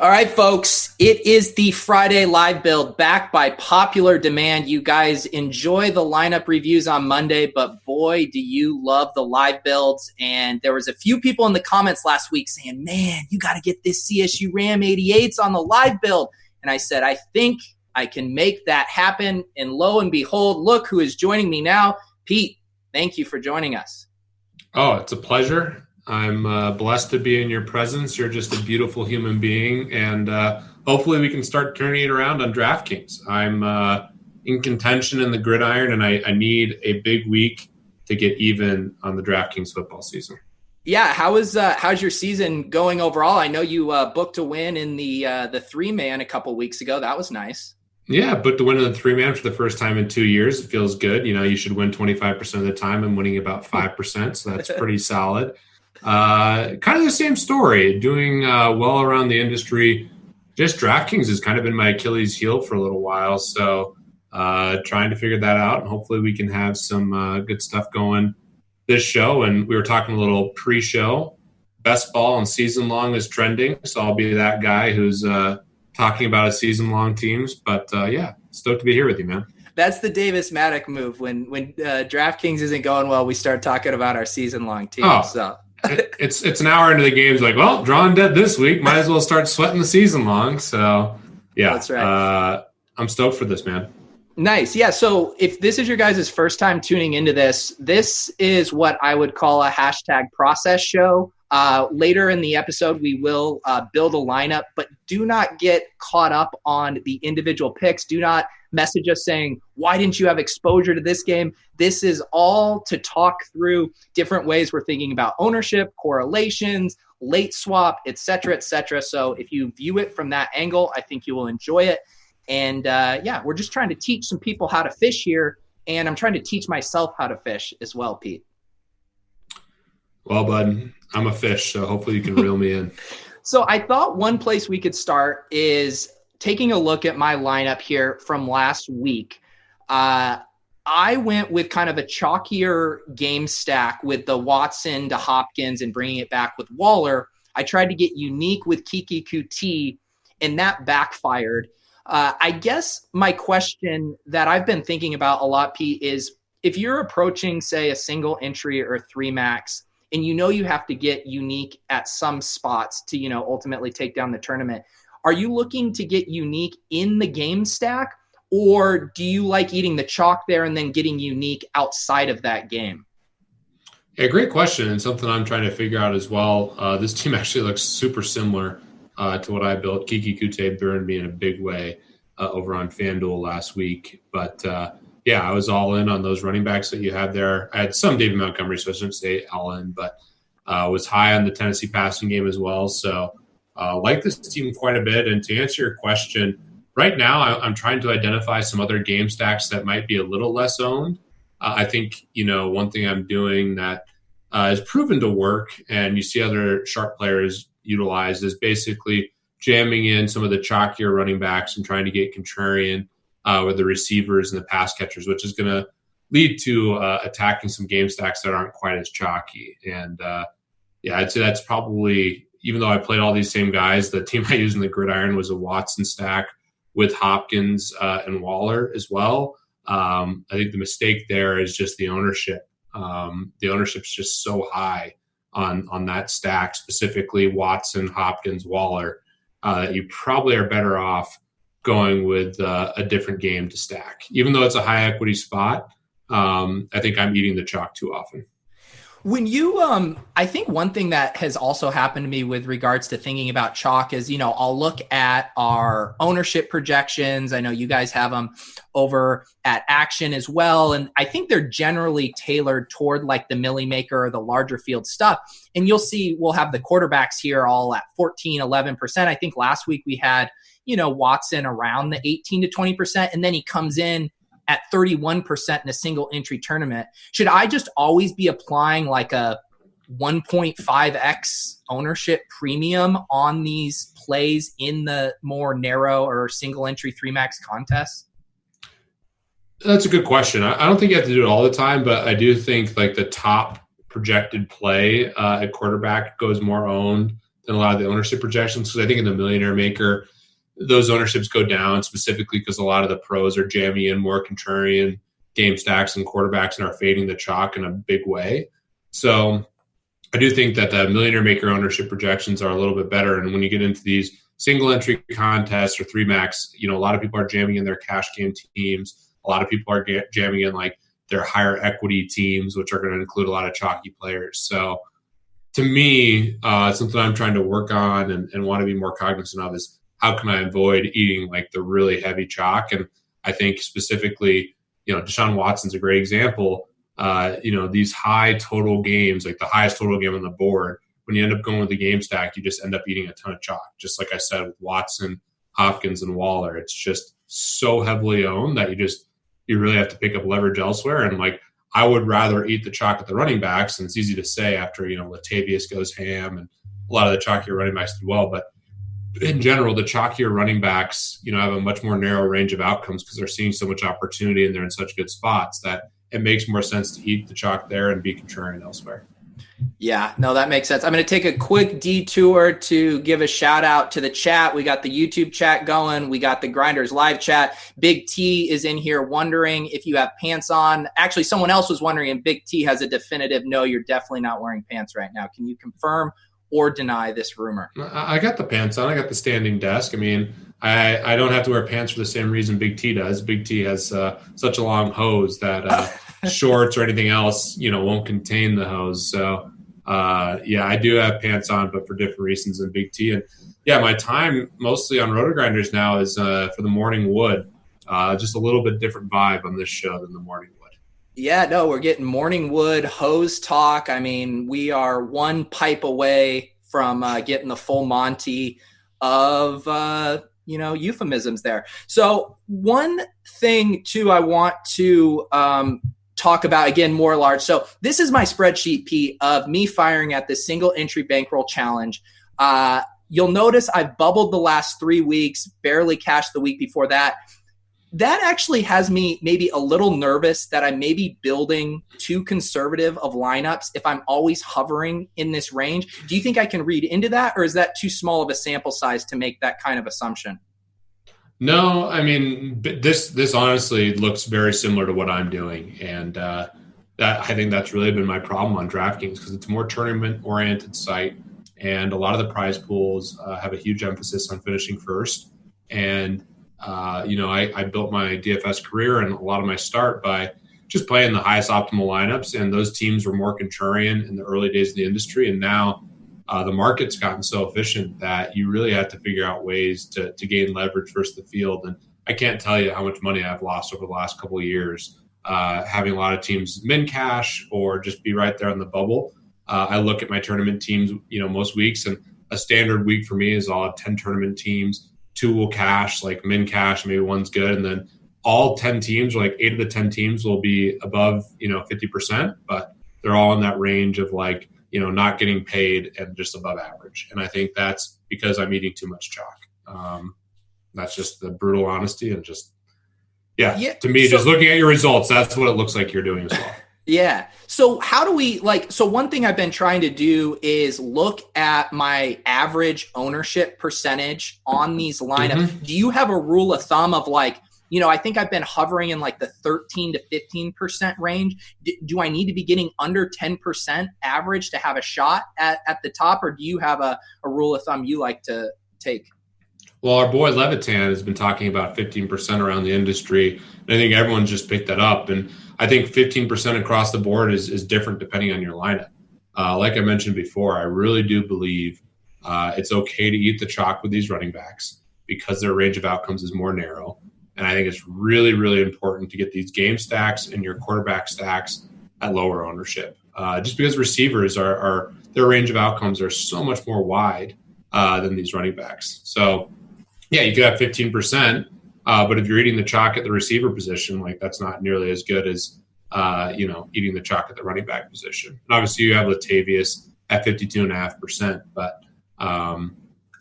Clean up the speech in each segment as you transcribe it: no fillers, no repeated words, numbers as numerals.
All right, folks, it is the Friday live build back by popular demand. You guys enjoy the lineup reviews on Monday, but boy, do you love the live builds. And there was a few people in the comments last week saying, man, you got to get this CSURam88s on the live build. And I said, I think I can make that happen. And lo and behold, look who is joining me now. Pete, thank you for joining us. Oh, it's a pleasure. I'm blessed to be in your presence. You're just a beautiful human being, and hopefully we can start turning it around on DraftKings. I'm in contention in the gridiron, and I need a big week to get even on the DraftKings football season. Yeah, how's your season going overall? I know you booked a win in the three-man a couple weeks ago. That was nice. Yeah, booked a win in the three-man for the first time in 2 years. It feels good. You know, you should win 25% of the time. I'm winning about 5%, so that's pretty solid. Kind of the same story, doing well around the industry. Just DraftKings has kind of been my Achilles heel for a little while, so trying to figure that out, and hopefully we can have some good stuff going this show. And we were talking a little pre-show. Best ball and season long is trending, so I'll be that guy who's talking about a season-long teams. But yeah, stoked to be here with you, man. That's the Davis Maddock move. When DraftKings isn't going well, we start talking about our season-long teams. Oh. So. It's an hour into the game. It's like, well, drawing dead this week. Might as well start sweating the season long. So, yeah. That's right. I'm stoked for this, man. Nice. Yeah, so if this is your guys' first time tuning into this is what I would call a hashtag process show. Later in the episode, we will build a lineup, but do not get caught up on the individual picks. Do not message us saying, why didn't you have exposure to this game? This is all to talk through different ways we're thinking about ownership, correlations, late swap, et cetera, et cetera. So if you view it from that angle, I think you will enjoy it. And yeah, we're just trying to teach some people how to fish here. And I'm trying to teach myself how to fish as well, Pete. Well, bud, I'm a fish, so hopefully you can reel me in. So I thought one place we could start is taking a look at my lineup here from last week. I went with kind of a chalkier game stack with the Watson to Hopkins and bringing it back with Waller. I tried to get unique with Kiki QT, and that backfired. I guess my question that I've been thinking about a lot, Pete, is if you're approaching, say, a single entry or three max, and you know you have to get unique at some spots to, ultimately take down the tournament, are you looking to get unique in the game stack, or do you like eating the chalk there and then getting unique outside of that game? Yeah, great question, and something I'm trying to figure out as well. This team actually looks super similar to what I built. Kiki Kute burned me in a big way over on FanDuel last week. But, yeah, I was all in on those running backs that you had there. I had some David Montgomery, so I shouldn't say all in, but was high on the Tennessee passing game as well. So like this team quite a bit. And to answer your question, right now I'm trying to identify some other game stacks that might be a little less owned. I think, one thing I'm doing that has proven to work, and you see other sharp players utilize, is basically jamming in some of the chalkier running backs and trying to get contrarian with the receivers and the pass catchers, which is going to lead to attacking some game stacks that aren't quite as chalky. And yeah, I'd say that's probably, even though I played all these same guys, the team I used in the gridiron was a Watson stack with Hopkins and Waller as well. I think the mistake there is just the ownership. The ownership's just so high on that stack, specifically Watson, Hopkins, Waller, that you probably are better off going with a different game to stack. Even though it's a high equity spot, I think I'm eating the chalk too often. When you, I think one thing that has also happened to me with regards to thinking about chalk is, I'll look at our ownership projections. I know you guys have them over at Action as well. And I think they're generally tailored toward like the Millie Maker or the larger field stuff. And you'll see we'll have the quarterbacks here all at 14, 11%. I think last week we had, Watson around the 18 to 20%. And then he comes in at 31% in a single entry tournament. Should I just always be applying like a 1.5x ownership premium on these plays in the more narrow or single entry 3max contests? That's a good question. I don't think you have to do it all the time, but I do think like the top projected play at quarterback goes more owned than a lot of the ownership projections, because I think in the Millionaire Maker, those ownerships go down specifically because a lot of the pros are jamming in more contrarian game stacks and quarterbacks and are fading the chalk in a big way. So I do think that the Millionaire Maker ownership projections are a little bit better. And when you get into these single entry contests or 3-max, a lot of people are jamming in their cash game teams. A lot of people are jamming in like their higher equity teams, which are going to include a lot of chalky players. So to me, something I'm trying to work on and want to be more cognizant of is how can I avoid eating like the really heavy chalk? And I think specifically, Deshaun Watson's a great example. These high total games, like the highest total game on the board, when you end up going with the game stack, you just end up eating a ton of chalk. Just like I said with Watson, Hopkins, and Waller, it's just so heavily owned that you really have to pick up leverage elsewhere. And like, I would rather eat the chalk at the running backs, and it's easy to say after, Latavius goes ham and a lot of the chalkier running backs do well. But in general, the chalkier running backs, have a much more narrow range of outcomes because they're seeing so much opportunity and they're in such good spots that it makes more sense to eat the chalk there and be contrarian elsewhere. Yeah, no, that makes sense. I'm going to take a quick detour to give a shout out to the chat. We got the YouTube chat going. We got the Grinders live chat. Big T is in here wondering if you have pants on. Actually, someone else was wondering, and Big T has a definitive no, you're definitely not wearing pants right now. Can you confirm or deny this rumor? I got the pants on. I got the standing desk. I mean, I don't have to wear pants for the same reason Big T does. Big T has such a long hose that shorts or anything else, won't contain the hose. So, I do have pants on, but for different reasons than Big T. And my time mostly on RotoGrinders now is for the Morning Wood. Just a little bit different vibe on this show than the Morning Wood. Yeah, no, we're getting Morning Wood hose talk. I mean, we are one pipe away from getting the full Monty of euphemisms there. So one thing too I want to talk about, again, more large. So this is my spreadsheet, Pete, of me firing at the single entry bankroll challenge. You'll notice I've bubbled the last 3 weeks, barely cashed the week before that. That actually has me maybe a little nervous that I may be building too conservative of lineups if I'm always hovering in this range. Do you think I can read into that, or is that too small of a sample size to make that kind of assumption? No, I mean, this honestly looks very similar to what I'm doing. And that I think that's really been my problem on DraftKings because it's a more tournament-oriented site. And a lot of the prize pools have a huge emphasis on finishing first. And I built my DFS career and a lot of my start by just playing the highest optimal lineups. And those teams were more contrarian in the early days of the industry. And now the market's gotten so efficient that you really have to figure out ways to gain leverage versus the field. And I can't tell you how much money I've lost over the last couple of years having a lot of teams min cash or just be right there on the bubble. I look at my tournament teams, most weeks, and a standard week for me is I'll have 10 tournament teams. 2 will cash, like min cash, maybe one's good. And then all 10 teams, or like 8 of the 10 teams will be above, 50%, but they're all in that range of like, not getting paid and just above average. And I think that's because I'm eating too much chalk. That's just the brutal honesty and just, to me, just looking at your results, that's what it looks like you're doing as well. Yeah. So how do we so one thing I've been trying to do is look at my average ownership percentage on these lineups. Mm-hmm. Do you have a rule of thumb of like, I think I've been hovering in like the 13 to 15% range. Do I need to be getting under 10% average to have a shot at the top, or do you have a rule of thumb you like to take? Well, our boy Levitan has been talking about 15% around the industry, and I think everyone's just picked that up. And I think 15% across the board is different depending on your lineup. Like I mentioned before, I really do believe it's okay to eat the chalk with these running backs because their range of outcomes is more narrow. And I think it's really, really important to get these game stacks and your quarterback stacks at lower ownership. Just because receivers are their range of outcomes are so much more wide than these running backs. So, you could have 15%, but if you're eating the chalk at the receiver position, like that's not nearly as good as, eating the chalk at the running back position. And obviously you have Latavius at 52.5%, but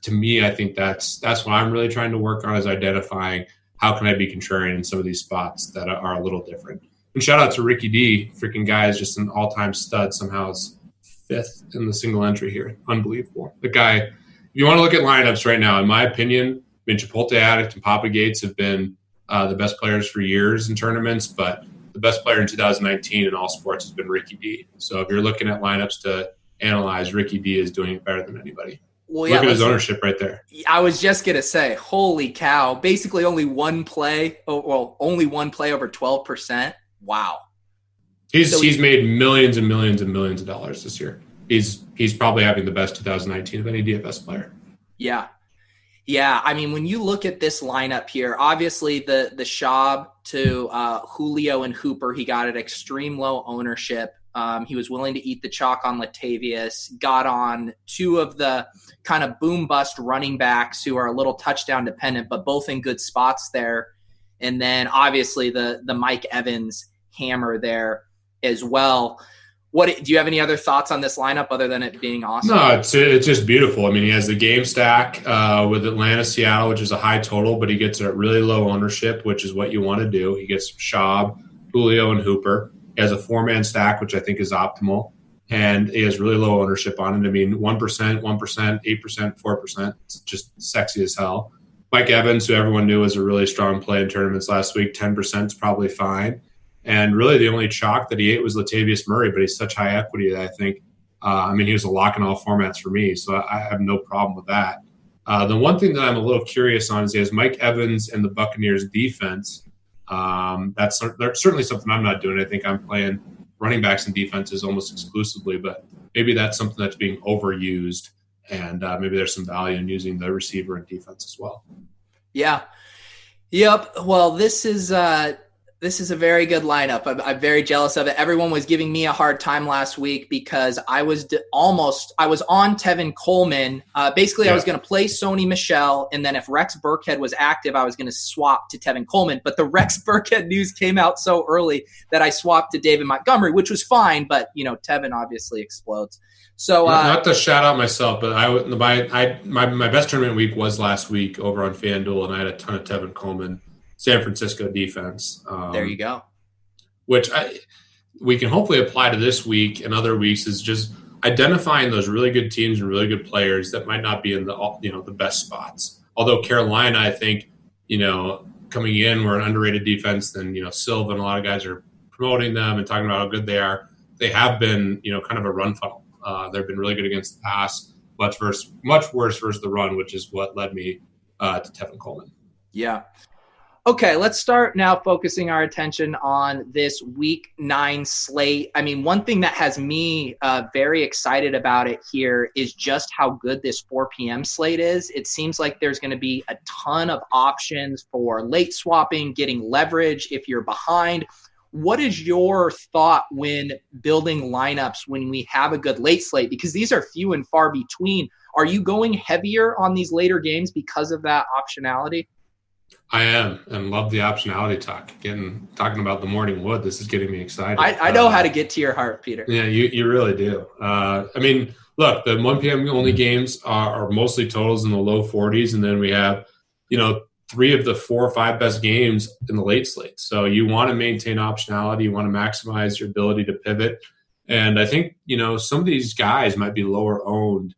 to me, I think that's what I'm really trying to work on is identifying how can I be contrarian in some of these spots that are a little different. And shout out to Ricky D, freaking guy is just an all-time stud. Somehow is 5th in the single entry here. Unbelievable. The guy, if you want to look at lineups right now, in my opinion, Chipotle Addict and Papa Gates have been the best players for years in tournaments, but the best player in 2019 in all sports has been Ricky D. So if you're looking at lineups to analyze, Ricky D is doing it better than anybody. Well, look at his ownership right there. I was just going to say, holy cow, basically only one play over 12%. Wow. He's made millions and millions and millions of dollars this year. He's probably having the best 2019 of any DFS player. Yeah. Yeah, I mean, when you look at this lineup here, obviously the Schaub to Julio and Hooper, he got at extreme low ownership. He was willing to eat the chalk on Latavius, got on two of the kind of boom-bust running backs who are a little touchdown dependent, but both in good spots there. And then obviously the Mike Evans hammer there as well. Do you have any other thoughts on this lineup other than it being awesome? No, it's just beautiful. I mean, he has the game stack with Atlanta, Seattle, which is a high total, but he gets a really low ownership, which is what you want to do. He gets Schaub, Julio, and Hooper. He has a 4-man stack, which I think is optimal, and he has really low ownership on it. I mean, 1%, 8%, 4%. It's just sexy as hell. Mike Evans, who everyone knew was a really strong play in tournaments last week, 10% is probably fine. And really the only chalk that he ate was Latavius Murray, but he's such high equity that I think, he was a lock in all formats for me, so I have no problem with that. The one thing that I'm a little curious on is he has Mike Evans and the Buccaneers defense. That's certainly something I'm not doing. I think I'm playing running backs and defenses almost exclusively, but maybe that's something that's being overused, and maybe there's some value in using the receiver and defense as well. Yeah. Yep. Well, this is a very good lineup. I'm very jealous of it. Everyone was giving me a hard time last week because I was on Tevin Coleman. I was going to play Sony Michel, and then if Rex Burkhead was active, I was going to swap to Tevin Coleman. But the Rex Burkhead news came out so early that I swapped to David Montgomery, which was fine. But Tevin obviously explodes. So not to shout out myself, but my best tournament week was last week over on FanDuel, and I had a ton of Tevin Coleman. San Francisco defense. There you go. Which we can hopefully apply to this week and other weeks is just identifying those really good teams and really good players that might not be in the best spots. Although Carolina, I think, coming in, we're an underrated defense. Then Silva and a lot of guys are promoting them and talking about how good they are. They have been kind of a run funnel. They've been really good against the pass, much worse versus the run, which is what led me to Tevin Coleman. Yeah. Okay, let's start now focusing our attention on this Week 9 slate. I mean, one thing that has me very excited about it here is just how good this 4 p.m. slate is. It seems like there's going to be a ton of options for late swapping, getting leverage if you're behind. What is your thought when building lineups when we have a good late slate? Because these are few and far between. Are you going heavier on these later games because of that optionality? I am, and love the optionality talk. Talking about the morning wood, this is getting me excited. I know how to get to your heart, Peter. Yeah, you really do. I mean, look, the 1 p.m. only games are mostly totals in the low 40s, and then we have, 3 of the 4 or 5 best games in the late slate. So you want to maintain optionality. You want to maximize your ability to pivot. And I think, some of these guys might be lower owned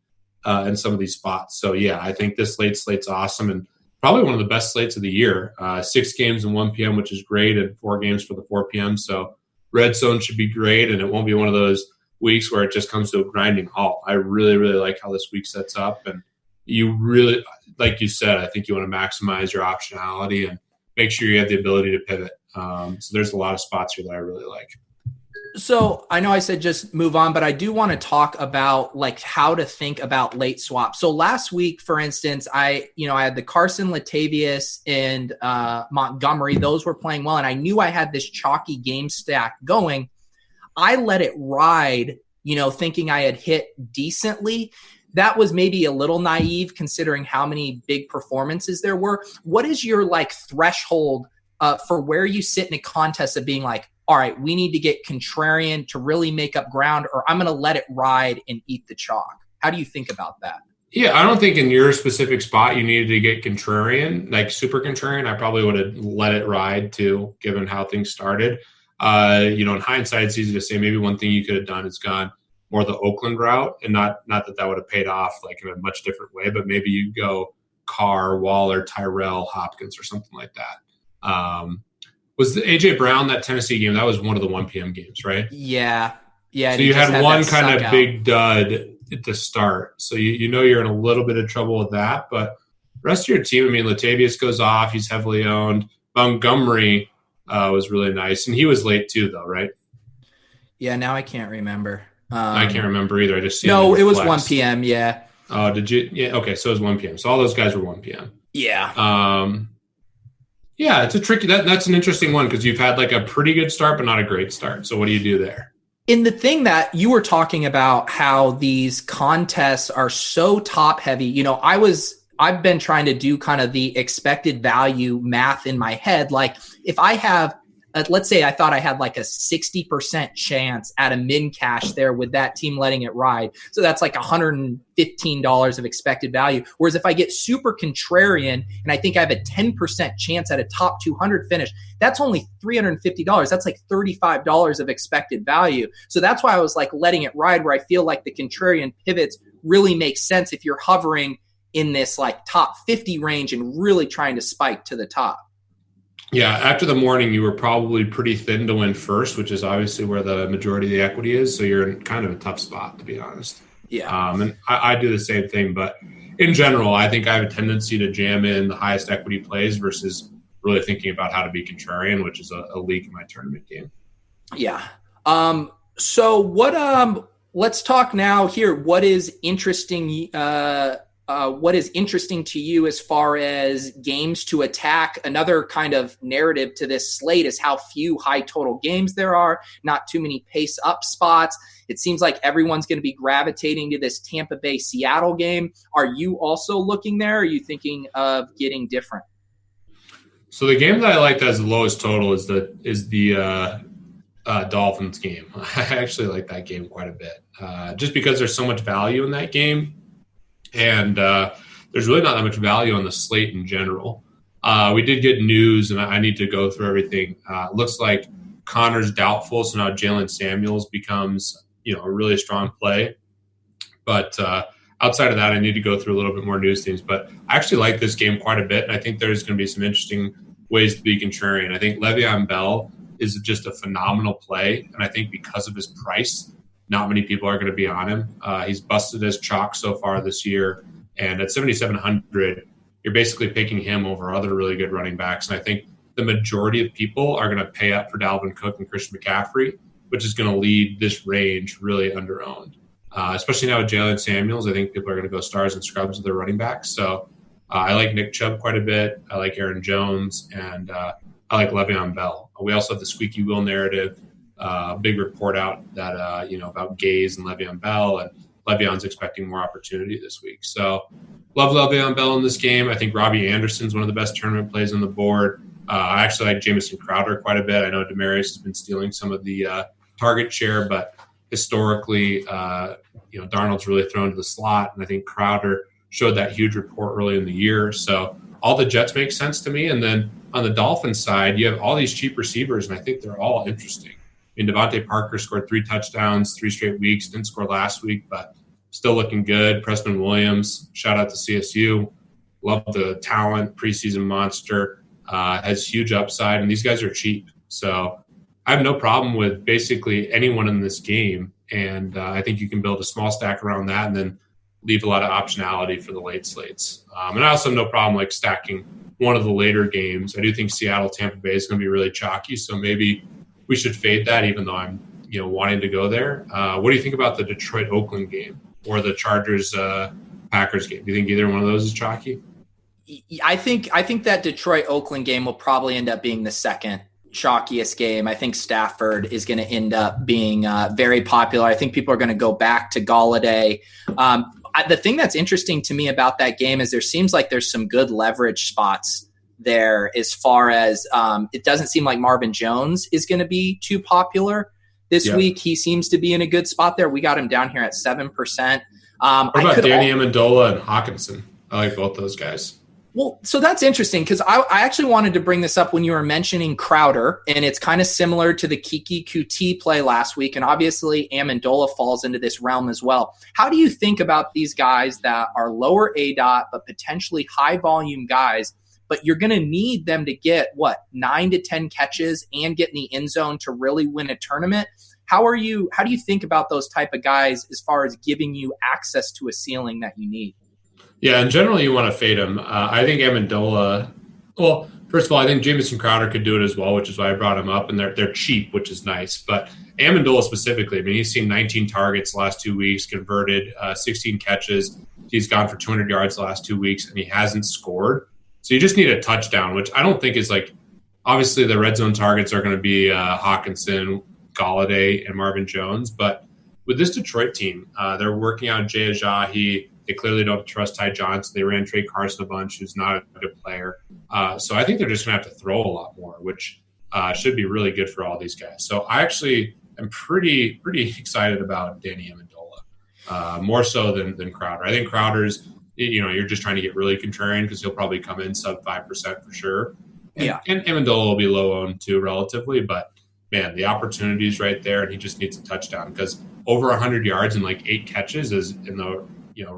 in some of these spots. So, yeah, I think this late slate's awesome and probably one of the best slates of the year. 6 games in 1 p.m., which is great, and 4 games for the 4 p.m. So red zone should be great, and it won't be one of those weeks where it just comes to a grinding halt. I really, really like how this week sets up. And you really, like you said, I think you want to maximize your optionality and make sure you have the ability to pivot. So there's a lot of spots here that I really like. So I know I said just move on, but I do want to talk about how to think about late swap. So last week, for instance, I had the Carson, Latavius, and Montgomery. Those were playing well, and I knew I had this chalky game stack going. I let it ride, thinking I had hit decently. That was maybe a little naive considering how many big performances there were. What is your threshold for where you sit in a contest of being all right, we need to get contrarian to really make up ground, or I'm going to let it ride and eat the chalk? How do you think about that? Yeah, I don't think in your specific spot you needed to get contrarian, super contrarian. I probably would have let it ride too, given how things started. In hindsight, it's easy to say maybe one thing you could have done is gone, more the Oakland route, and not that would have paid off like in a much different way, but maybe you go Carr, Waller, Tyrell, Hopkins, or something like that. Was the AJ Brown, that Tennessee game, that was one of the 1 p.m. games, right? Yeah. So you had one kind of big dud at the start. So you know you're in a little bit of trouble with that. But the rest of your team, I mean, Latavius goes off. He's heavily owned. Montgomery was really nice. And he was late too, though, right? Yeah, now I can't remember. I can't remember either. I just No, it was 1 p.m., yeah. Oh, did you? Yeah, okay, so it was 1 p.m. So all those guys were 1 p.m. Yeah. Yeah, it's a tricky – that's an interesting one because you've had like a pretty good start but not a great start. So what do you do there? In the thing that you were talking about, how these contests are so top heavy, you know, I've been trying to do kind of the expected value math in my head. Like if I have, let's say I thought I had like a 60% chance at a min cash there with that team letting it ride. So that's like $115 of expected value. Whereas if I get super contrarian and I think I have a 10% chance at a top 200 finish, that's only $350. That's like $35 of expected value. So that's why I was like letting it ride, where I feel like the contrarian pivots really make sense if you're hovering in this like top 50 range and really trying to spike to the top. Yeah, after the morning, you were probably pretty thin to win first, which is obviously where the majority of the equity is. So you're in kind of a tough spot, to be honest. Yeah. And I do the same thing. But in general, I think I have a tendency to jam in the highest equity plays versus really thinking about how to be contrarian, which is a leak in my tournament game. Yeah. So what? Let's talk now here. What is interesting? What is interesting to you as far as games to attack? Another kind of narrative to this slate is how few high total games there are, not too many pace up spots. It seems like everyone's going to be gravitating to this Tampa Bay Seattle game. Are you also looking there? Or are you thinking of getting different? So the game that I like that has the lowest total is the Dolphins game. I actually like that game quite a bit, just because there's so much value in that game. And there's really not that much value on the slate in general. We did get news, and I need to go through everything. It looks like Connor's doubtful, so now Jalen Samuels becomes, a really strong play. But outside of that, I need to go through a little bit more news things. But I actually like this game quite a bit, and I think there's going to be some interesting ways to be contrarian. I think Le'Veon Bell is just a phenomenal play, and I think because of his price, not many people are going to be on him. He's busted as chalk so far this year. And at 7,700, you're basically picking him over other really good running backs. And I think the majority of people are going to pay up for Dalvin Cook and Christian McCaffrey, which is going to lead this range really underowned. Especially now with Jalen Samuels, I think people are going to go stars and scrubs with their running backs. So I like Nick Chubb quite a bit. I like Aaron Jones. And I like Le'Veon Bell. We also have the squeaky wheel narrative. Big report out that, about Gaze and Le'Veon Bell, and Le'Veon's expecting more opportunity this week. So love Le'Veon Bell in this game. I think Robbie Anderson's one of the best tournament plays on the board. I actually like Jamison Crowder quite a bit. I know Demaryius has been stealing some of the target share, but historically, Darnold's really thrown to the slot, and I think Crowder showed that huge report early in the year. So all the Jets make sense to me. And then on the Dolphins side, you have all these cheap receivers, and I think they're all interesting. I mean, Devontae Parker scored 3 touchdowns, 3 straight weeks. Didn't score last week, but still looking good. Preston Williams, shout out to CSU. Love the talent, preseason monster. Has huge upside, and these guys are cheap. So I have no problem with basically anyone in this game, and I think you can build a small stack around that and then leave a lot of optionality for the late slates. And I also have no problem stacking one of the later games. I do think Seattle-Tampa Bay is going to be really chalky, so maybe – we should fade that, even though I'm, wanting to go there. What do you think about the Detroit-Oakland game or the Chargers-Packers game? Do you think either one of those is chalky? I think that Detroit-Oakland game will probably end up being the second chalkiest game. I think Stafford is going to end up being very popular. I think people are going to go back to Galladay. The thing that's interesting to me about that game is there seems like there's some good leverage spots there, as far as it doesn't seem like Marvin Jones is going to be too popular this week. He seems to be in a good spot there. We got him down here at 7%. What about Danny Amendola and Hawkinson? I like both those guys. Well, so that's interesting because I actually wanted to bring this up when you were mentioning Crowder, and it's kind of similar to the Kiki QT play last week, and obviously Amendola falls into this realm as well. How do you think about these guys that are lower ADOT but potentially high volume guys, but you're going to need them to get, 9 to 10 catches and get in the end zone to really win a tournament? How do you think about those type of guys as far as giving you access to a ceiling that you need? Yeah, and generally you want to fade him. I think Amendola. Well, first of all, I think Jamison Crowder could do it as well, which is why I brought him up, and they're cheap, which is nice. But Amendola specifically, I mean, he's seen 19 targets the last 2 weeks, converted 16 catches. He's gone for 200 yards the last 2 weeks, and he hasn't scored. So you just need a touchdown, which I don't think is like. Obviously, the red zone targets are going to be Hawkinson, Galladay, and Marvin Jones. But with this Detroit team, they're working out Jay Ajayi. They clearly don't trust Ty Johnson. They ran Trey Carson a bunch, who's not a good player. So I think they're just going to have to throw a lot more, which should be really good for all these guys. So I actually am pretty excited about Danny Amendola, more so than Crowder. I think Crowder's, you're just trying to get really contrarian because he'll probably come in sub 5% for sure. And Amendola will be low owned too, relatively. But man, the opportunity is right there, and he just needs a touchdown because over 100 yards and like 8 catches is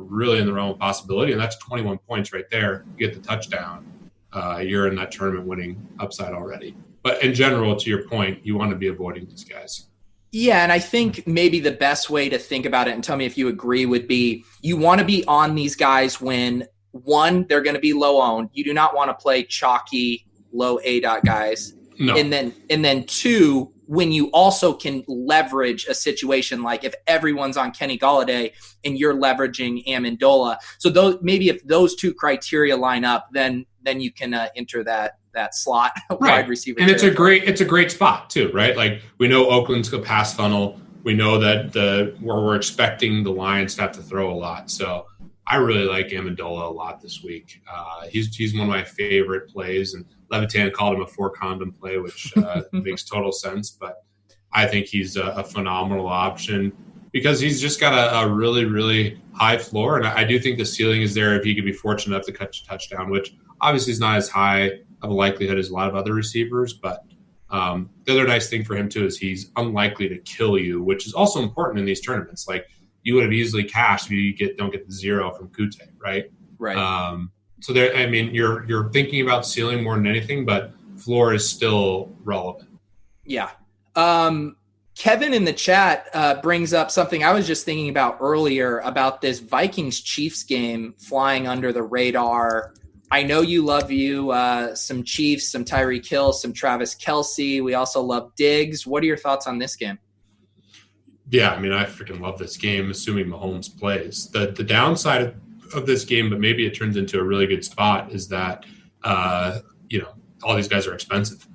really in the realm of possibility, and that's 21 points right there. You get the touchdown, you're in that tournament winning upside already. But in general, to your point, you want to be avoiding these guys. Yeah, and I think maybe the best way to think about it, and tell me if you agree, would be you want to be on these guys when, one, they're going to be low owned. You do not want to play chalky, low ADOT guys. No. And then two, when you also can leverage a situation like if everyone's on Kenny Galladay and you're leveraging Amendola. So maybe if those two criteria line up, then you can enter that slot wide receiver. And it's a great spot too, right? Like we know Oakland's a pass funnel. We know that where we're expecting the Lions to have to throw a lot. So I really like Amendola a lot this week. He's one of my favorite plays, and Levitan called him a 4-condom play, which makes total sense. But I think he's a phenomenal option because he's just got a really, really high floor. And I do think the ceiling is there if he could be fortunate enough to catch a touchdown, which obviously is not as high of a likelihood as a lot of other receivers. But the other nice thing for him, too, is he's unlikely to kill you, which is also important in these tournaments. Like, you would have easily cashed if you don't get the 0 from Kute, right? Right. So there, I mean, you're thinking about ceiling more than anything, but floor is still relevant. Yeah. Kevin in the chat brings up something I was just thinking about earlier about this Vikings-Chiefs game flying under the radar. I know you love some Chiefs, some Tyreek Hill, some Travis Kelce. We also love Diggs. What are your thoughts on this game? Yeah, I mean, I freaking love this game, assuming Mahomes plays. The downside of this game, but maybe it turns into a really good spot, is that, all these guys are expensive.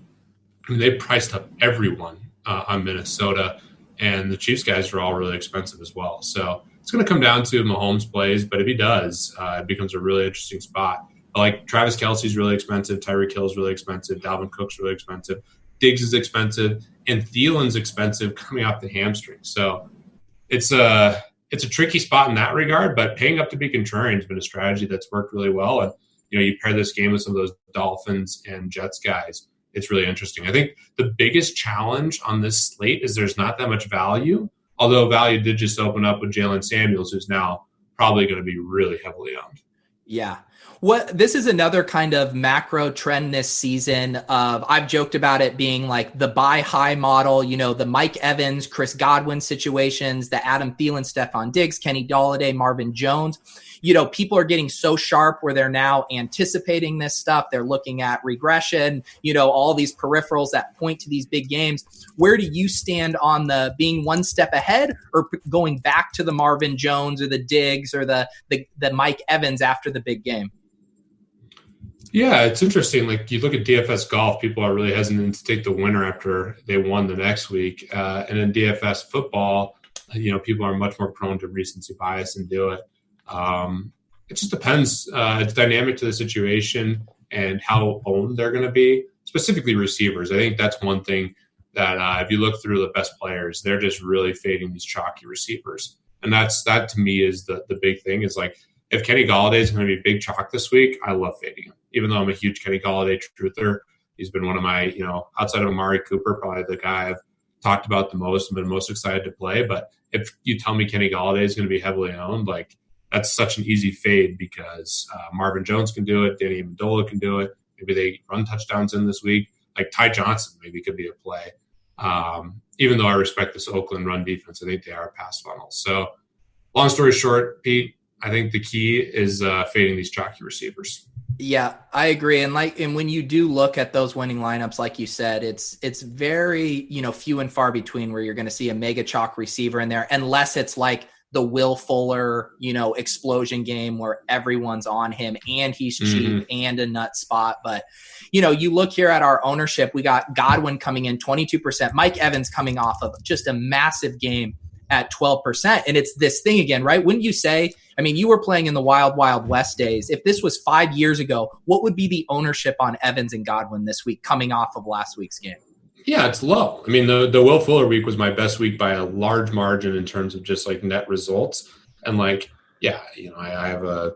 I mean, they priced up everyone on Minnesota, and the Chiefs guys are all really expensive as well. So it's going to come down to Mahomes plays, but if he does, it becomes a really interesting spot. Like Travis Kelce's really expensive, Tyreek Hill's really expensive, Dalvin Cook's really expensive, Diggs is expensive, and Thielen's expensive coming off the hamstring. So it's a tricky spot in that regard, but paying up to be contrarian has been a strategy that's worked really well. And, you pair this game with some of those Dolphins and Jets guys, it's really interesting. I think the biggest challenge on this slate is there's not that much value, although value did just open up with Jalen Samuels, who's now probably going to be really heavily owned. Yeah. This is another kind of macro trend this season of, I've joked about it being like the buy high model, the Mike Evans, Chris Godwin situations, the Adam Thielen, Stephon Diggs, Kenny Galladay, Marvin Jones. People are getting so sharp where they're now anticipating this stuff. They're looking at regression, all these peripherals that point to these big games. Where do you stand on the being one step ahead or going back to the Marvin Jones or the Diggs or the Mike Evans after the big game? Yeah, it's interesting. Like you look at DFS golf, people are really hesitant to take the winner after they won the next week. And in DFS football, people are much more prone to recency bias and do it. It just depends. It's dynamic to the situation and how owned they're going to be, specifically receivers. I think that's one thing that if you look through the best players, they're just really fading these chalky receivers. And that to me is the big thing is like if Kenny Galladay is going to be big chalk this week, I love fading him. Even though I'm a huge Kenny Galladay truther, he's been one of my, outside of Amari Cooper, probably the guy I've talked about the most and been most excited to play. But if you tell me Kenny Galladay is going to be heavily owned, like that's such an easy fade because Marvin Jones can do it. Danny Amendola can do it. Maybe they run touchdowns in this week. Like Ty Johnson maybe could be a play. Even though I respect this Oakland run defense, I think they are pass funnels. So long story short, Pete, I think the key is fading these chalky receivers. Yeah, I agree. And when you do look at those winning lineups, like you said, it's very, few and far between where you're going to see a mega chalk receiver in there, unless it's like the Will Fuller, explosion game where everyone's on him and he's cheap and a nut spot. But, you look here at our ownership, we got Godwin coming in 22%, Mike Evans coming off of just a massive game at 12%. And it's this thing again, right? Wouldn't you say, you were playing in the Wild Wild West days. If this was 5 years ago, what would be the ownership on Evans and Godwin this week coming off of last week's game? Yeah, it's low. The Will Fuller week was my best week by a large margin in terms of just like net results. And I have a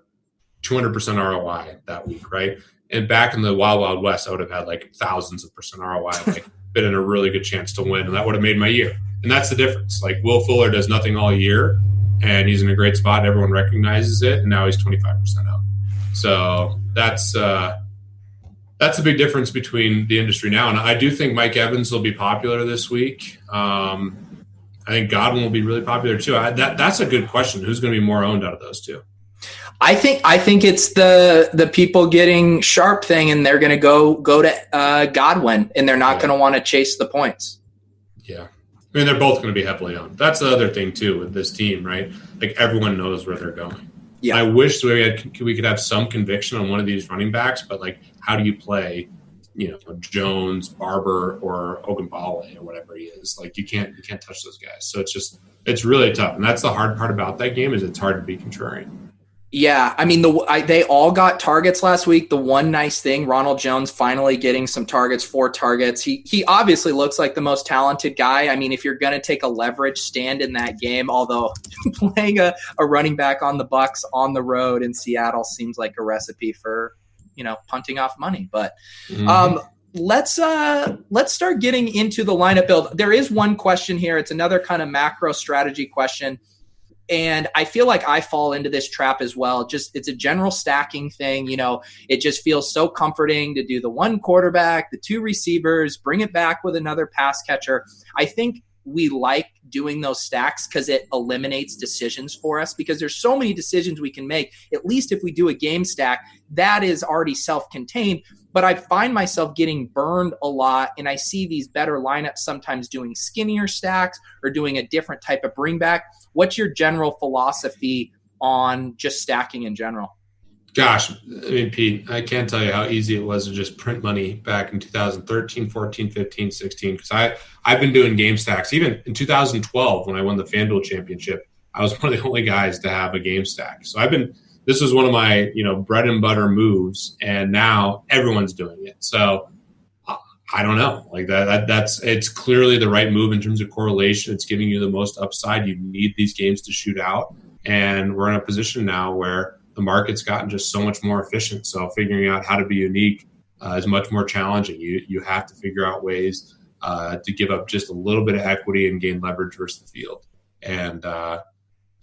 200% ROI that week, right? And back in the Wild Wild West, I would have had like thousands of percent ROI, like been in a really good chance to win. And that would have made my year. And that's the difference. Like Will Fuller does nothing all year and he's in a great spot. Everyone recognizes it. And now he's 25% out. So that's a big difference between the industry now. And I do think Mike Evans will be popular this week. I think Godwin will be really popular too. That's a good question. Who's going to be more owned out of those two? I think it's the people getting sharp thing, and they're going to go to Godwin, and they're not going to want to chase the points. Yeah. They're both going to be heavily owned. That's the other thing too with this team, right? Like everyone knows where they're going. Yeah. I wish we could have some conviction on one of these running backs, but like, how do you play, Jones, Barber, or Ogunbowale or whatever he is? Like, you can't touch those guys. So it's really tough, and that's the hard part about that game is it's hard to be contrarian. Yeah, they all got targets last week. The one nice thing, Ronald Jones finally getting some targets, 4 targets. He obviously looks like the most talented guy. If you're going to take a leverage stand in that game, although playing a running back on the Bucs on the road in Seattle seems like a recipe for, punting off money. But let's start getting into the lineup build. There is one question here. It's another kind of macro strategy question. And I feel like I fall into this trap as well. It's a general stacking thing. It just feels so comforting to do the one quarterback, the 2 receivers, bring it back with another pass catcher. I think we like doing those stacks because it eliminates decisions for us, because there's so many decisions we can make. At least if we do a game stack, that is already self-contained. But I find myself getting burned a lot, and I see these better lineups sometimes doing skinnier stacks or doing a different type of bring back. What's your general philosophy on just stacking in general? Gosh, Pete, I can't tell you how easy it was to just print money back in 2013, 14, 15, 16. Because I've been doing game stacks. Even in 2012, when I won the FanDuel championship, I was one of the only guys to have a game stack. So this was one of my, bread and butter moves, and now everyone's doing it. So I don't know, like it's clearly the right move in terms of correlation. It's giving you the most upside. You need these games to shoot out, and we're in a position now where the market's gotten just so much more efficient. So figuring out how to be unique is much more challenging. You have to figure out ways to give up just a little bit of equity and gain leverage versus the field. And to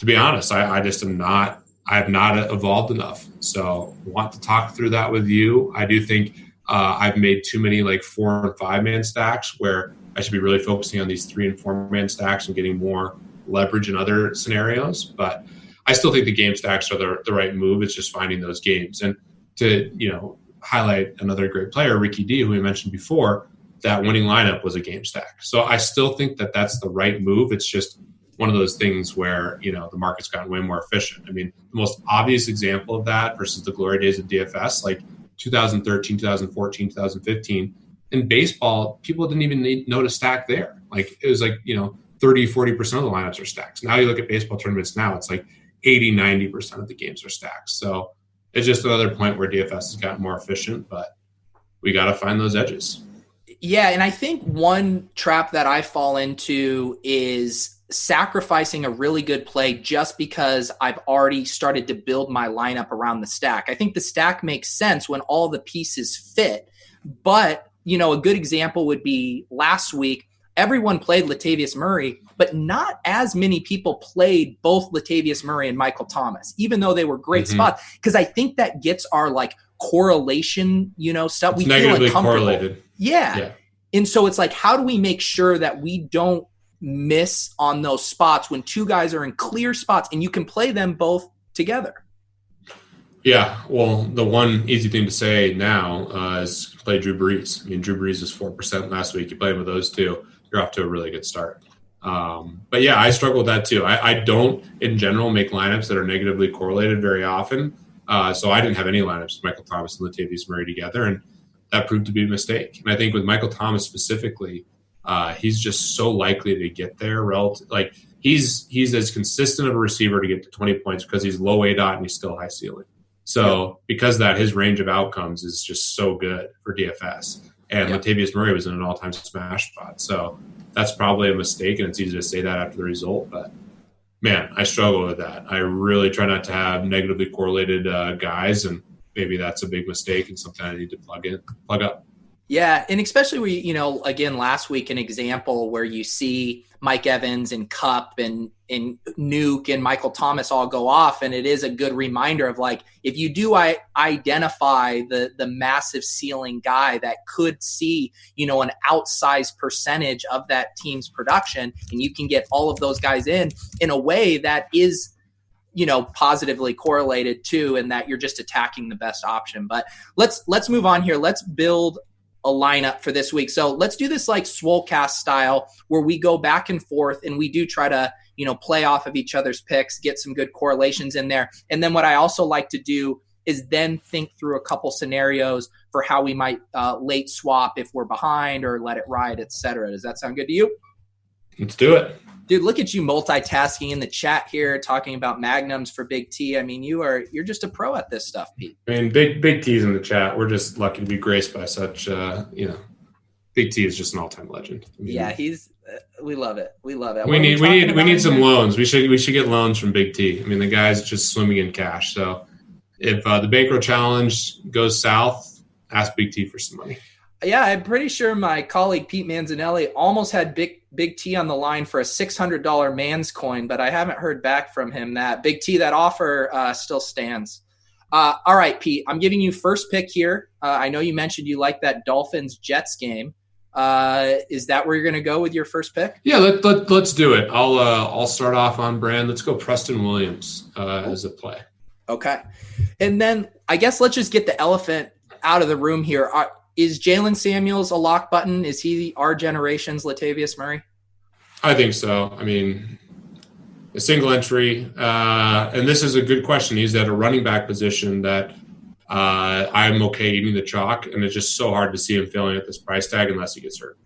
be honest, I have not evolved enough. So I want to talk through that with you. I do think I've made too many like 4 and 5 man stacks where I should be really focusing on these 3 and 4 man stacks and getting more leverage in other scenarios. But I still think the game stacks are the right move. It's just finding those games. And to, highlight another great player, Ricky D, who we mentioned before, that winning lineup was a game stack. So I still think that that's the right move. It's just one of those things where, the market's gotten way more efficient. The most obvious example of that versus the glory days of DFS, like 2013, 2014, 2015, in baseball, people didn't even know to stack there. Like it was like, 30, 40% of the lineups are stacks. Now you look at baseball tournaments now, it's like 80, 90% of the games are stacks. So it's just another point where DFS has gotten more efficient, but we got to find those edges. Yeah, and I think one trap that I fall into is sacrificing a really good play just because I've already started to build my lineup around the stack. I think the stack makes sense when all the pieces fit. But, a good example would be last week, everyone played Latavius Murray, but not as many people played both Latavius Murray and Michael Thomas, even though they were great spots. Because I think that gets our correlation, stuff. It's we negatively feel correlated. Yeah. And so it's how do we make sure that we don't miss on those spots when two guys are in clear spots and you can play them both together? Yeah, well, the one easy thing to say now is play Drew Brees. I mean, Drew Brees was 4% last week. You play him with those two, you're off to a really good start. But yeah, I struggle with that too. I don't, in general, make lineups that are negatively correlated very often. So I didn't have any lineups with Michael Thomas and Latavius Murray together, and that proved to be a mistake. And I think with Michael Thomas specifically, he's just so likely to get there. He's as consistent of a receiver to get to 20 points because he's low ADOT and he's still high ceiling. So because of that, his range of outcomes is just so good for DFS. And Latavius Murray was in an all-time smash spot. So that's probably a mistake, and it's easy to say that after the result. But, man, I struggle with that. I really try not to have negatively correlated guys, and maybe that's a big mistake and something I need to plug up. Yeah, and especially where, again, last week, an example where you see Mike Evans and Kupp and Nuke and Michael Thomas all go off, and it is a good reminder of if you do identify the massive ceiling guy that could see, an outsized percentage of that team's production, and you can get all of those guys in a way that is positively correlated too, and that you're just attacking the best option. But let's move on here. Let's build a lineup for this week. So let's do this Swolecast style where we go back and forth and we do try to, play off of each other's picks, get some good correlations in there. And then what I also like to do is then think through a couple scenarios for how we might late swap if we're behind or let it ride, etc. Does that sound good to you? Let's do it. Dude, look at you multitasking in the chat here, talking about magnums for Big T. I mean, you're just a pro at this stuff, Pete. I mean, Big T's in the chat. We're just lucky to be graced by such, Big T is just an all-time legend. I mean, yeah, we love it. We love it. We need some loans. We should get loans from Big T. I mean, the guy's just swimming in cash. So if the Bankroll Challenge goes south, ask Big T for some money. Yeah, I'm pretty sure my colleague Pete Manzanelli almost had Big T on the line for a $600 man's coin, but I haven't heard back from him. That Big T, that offer still stands. All right, Pete, I'm giving you first pick here. I know you mentioned you like that Dolphins-Jets game. Is that where you're going to go with your first pick? Yeah, let's do it. I'll start off on brand. Let's go Preston Williams as a play. Okay. And then I guess let's just get the elephant out of the room here. Is Jalen Samuels a lock button? Is he our generation's Latavius Murray? I think so. I mean, a single entry, and this is a good question. He's at a running back position that I'm okay eating the chalk, and it's just so hard to see him failing at this price tag unless he gets hurt.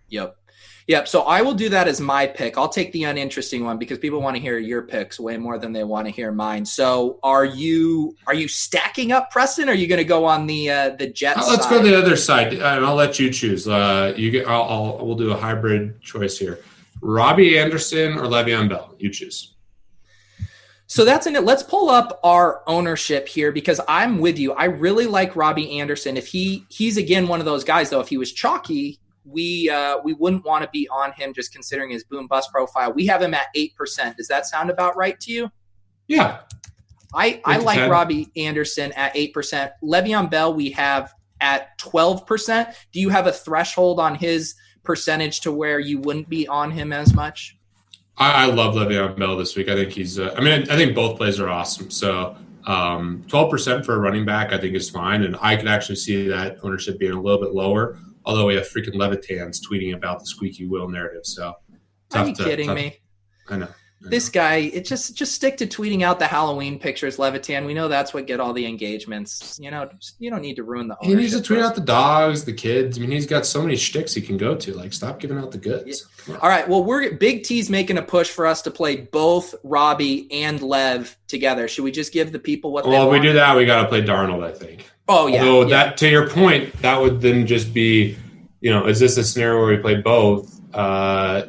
Yep. So I will do that as my pick. I'll take the uninteresting one because people want to hear your picks way more than they want to hear mine. So are you stacking up, Preston? Or are you going to go on the Jets side? Let's go the other side, and I'll let you choose. We'll do a hybrid choice here. Robbie Anderson or Le'Veon Bell? You choose. So that's in it. Let's pull up our ownership here because I'm with you. I really like Robbie Anderson. If he's again one of those guys though, if he was chalky, we wouldn't want to be on him just considering his boom bust profile. We have him at 8%. Does that sound about right to you? Yeah. I like Robbie Anderson at 8%. Le'Veon Bell we have at 12%. Do you have a threshold on his percentage to where you wouldn't be on him as much? I love Le'Veon Bell this week. I think he's I think both plays are awesome. So 12% for a running back I think is fine, and I could actually see that ownership being a little bit lower. Although we have freaking Levitans tweeting about the squeaky wheel narrative. So are you kidding me? I know. This guy, it just stick to tweeting out the Halloween pictures, Levitan. We know that's what get all the engagements. You don't need to ruin the ownership. He needs to tweet out the dogs, the kids. I mean, he's got so many shticks he can go to. Stop giving out the goods. Yeah. All right. Well, Big T's making a push for us to play both Robbie and Lev together. Should we just give the people what they want? Well, if we do that, we got to play Darnold, I think. Oh, yeah. Although that, to your point, that would then just be, is this a scenario where we play both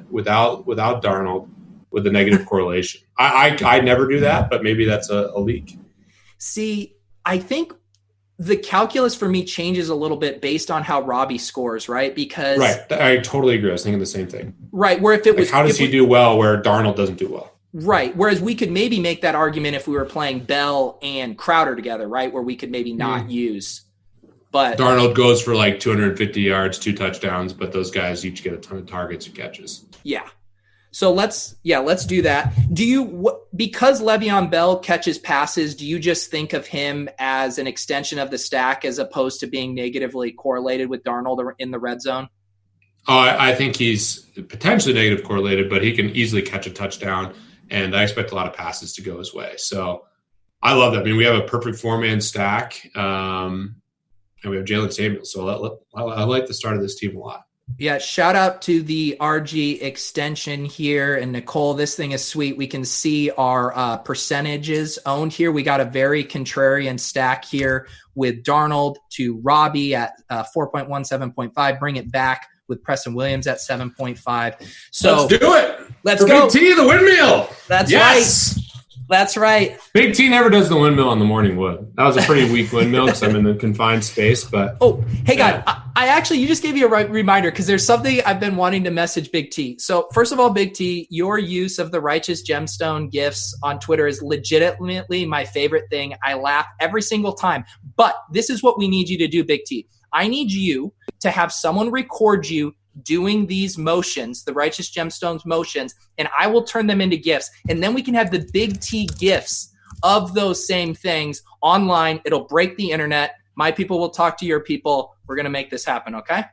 without Darnold? with the negative correlation. I never do that, but maybe that's a leak. See, I think the calculus for me changes a little bit based on how Robbie scores, right? Because I totally agree. I was thinking the same thing. Right, where if it was how does he do well where Darnold doesn't do well? Right, whereas we could maybe make that argument if we were playing Bell and Crowder together, right? Where we could maybe not use. But Darnold goes for like 250 yards, 2 touchdowns, but those guys each get a ton of targets and catches. Yeah. So let's do that. Because Le'Veon Bell catches passes, do you just think of him as an extension of the stack as opposed to being negatively correlated with Darnold in the red zone? I think he's potentially negative correlated, but he can easily catch a touchdown, and I expect a lot of passes to go his way. So I love that. I mean, we have a perfect 4-man stack, and we have Jalen Samuels. So I like the start of this team a lot. Yeah, shout out to the RG extension here. And Nicole, this thing is sweet. We can see our percentages owned here. We got a very contrarian stack here with Darnold to Robbie at 4.1, 7.5. Bring it back with Preston Williams at 7.5. So let's do it. Let's go. Big T, the windmill. That's right. That's right. Big T never does the windmill on the morning wood. That was a pretty weak windmill because I'm in the confined space. But hey, God, I actually, you just gave me a reminder because there's something I've been wanting to message Big T. So first of all, Big T, your use of the Righteous Gemstone gifts on Twitter is legitimately my favorite thing. I laugh every single time. But this is what we need you to do, Big T. I need you to have someone record you doing these motions, the Righteous Gemstones motions, and I will turn them into GIFs. And then we can have the Big T GIFs of those same things online. It'll break the internet. My people will talk to your people. We're going to make this happen, okay?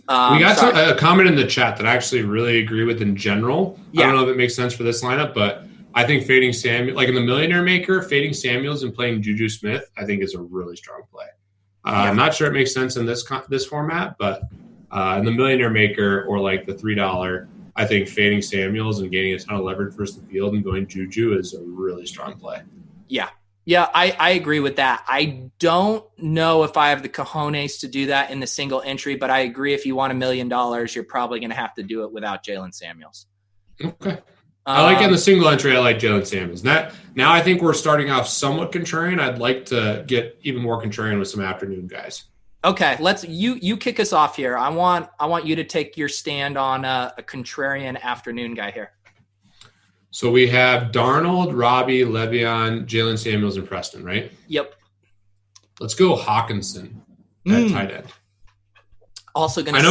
We got a comment in the chat that I actually really agree with in general. Yeah. I don't know if it makes sense for this lineup, but I think fading Samuel, like in the Millionaire Maker, fading Samuels and playing Juju Smith, I think is a really strong play. I'm not sure it makes sense in this format, but in the Millionaire Maker or like the $3, I think fading Samuels and gaining a ton of leverage versus the field and going Juju is a really strong play. Yeah, I agree with that. I don't know if I have the cojones to do that in the single entry, but I agree if you want $1 million, you're probably going to have to do it without Jalen Samuels. Okay. I like in the single entry, I like Jalen Samuels. Now I think we're starting off somewhat contrarian. I'd like to get even more contrarian with some afternoon guys. Okay, you kick us off here. I want you to take your stand on a contrarian afternoon guy here. So we have Darnold, Robbie, Le'Veon, Jalen Samuels, and Preston, right? Yep. Let's go Hawkinson at tight end. Also going to. I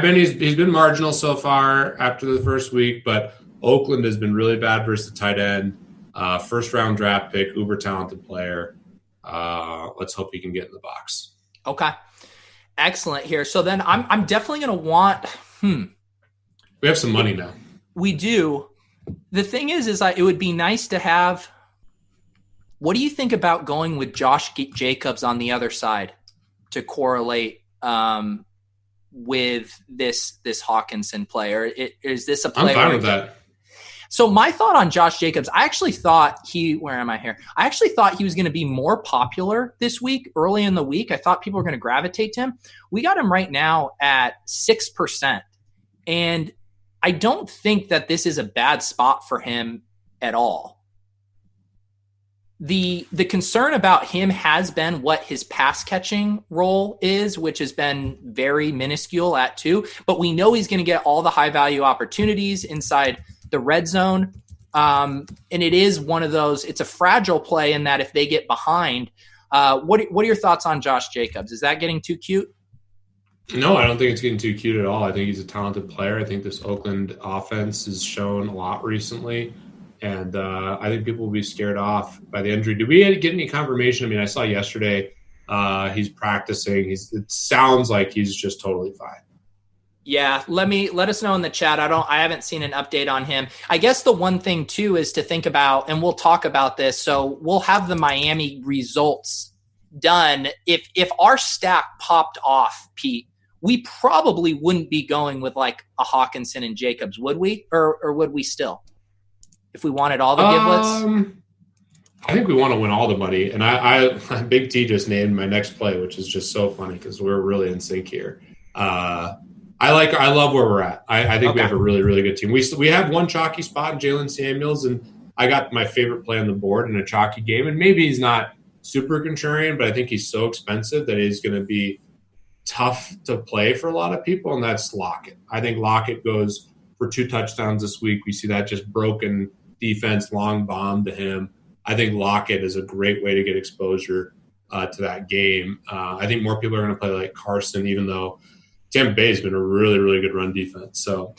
know he's been marginal so far after the first week, but Oakland has been really bad versus the tight end. First round draft pick, uber talented player. Let's hope he can get in the box. Okay. Excellent here. So then I'm definitely going to want, We have some money now. We do. The thing is it would be nice to have, what do you think about going with Josh Jacobs on the other side to correlate with this Hawkinson player? Is this a player? I'm fine with that. So my thought on Josh Jacobs, I actually thought where am I here? I actually thought he was going to be more popular this week, early in the week. I thought people were going to gravitate to him. We got him right now at 6%. And I don't think that this is a bad spot for him at all. The concern about him has been what his pass catching role is, which has been very minuscule at 2. But we know he's going to get all the high value opportunities inside the red zone. And it is one of those, it's a fragile play in that if they get behind, what are your thoughts on Josh Jacobs? Is that getting too cute? No, I don't think it's getting too cute at all. I think he's a talented player. I think this Oakland offense has shown a lot recently. And I think people will be scared off by the injury. Did we get any confirmation? I mean, I saw yesterday he's practicing. It sounds like he's just totally fine. Yeah, let us know in the chat. I haven't seen an update on him. I guess the one thing too is to think about, and we'll talk about this. So we'll have the Miami results done. If our stack popped off, Pete, we probably wouldn't be going with like a Hawkinson and Jacobs, would we? Or would we still? If we wanted all the giblets? I think we want to win all the money. And I Big T just named my next play, which is just so funny because we're really in sync here. I love where we're at. I think we have a really, really good team. We have one chalky spot in Jalen Samuels, and I got my favorite play on the board in a chalky game. And maybe he's not super contrarian, but I think he's so expensive that he's going to be tough to play for a lot of people, and that's Lockett. I think Lockett goes for 2 touchdowns this week. We see that just broken defense, long bomb to him. I think Lockett is a great way to get exposure to that game. I think more people are going to play like Carson, even though Tampa Bay has been a really, really good run defense. So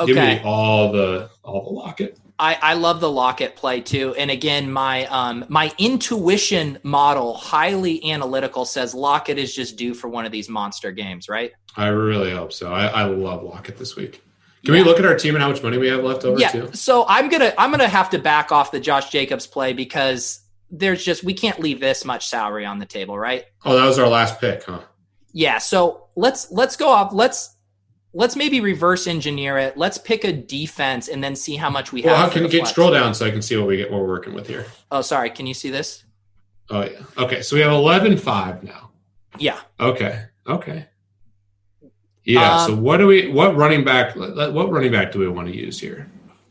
give me all the Lockett. I love the Lockett play too. And again, my intuition model, highly analytical, says Lockett is just due for one of these monster games, right? I really hope so. I love Lockett this week. Can we look at our team and how much money we have left over too? So I'm gonna have to back off the Josh Jacobs play because we can't leave this much salary on the table, right? Oh, that was our last pick, huh? Yeah. So let's go off. Let's maybe reverse engineer it. Let's pick a defense and then see how much we have. Well, how can you scroll down so I can see what we're working with here? Oh, sorry. Can you see this? Oh yeah. Okay. So we have 11-5 now. Yeah. Okay. Yeah. So what running back do we want to use here?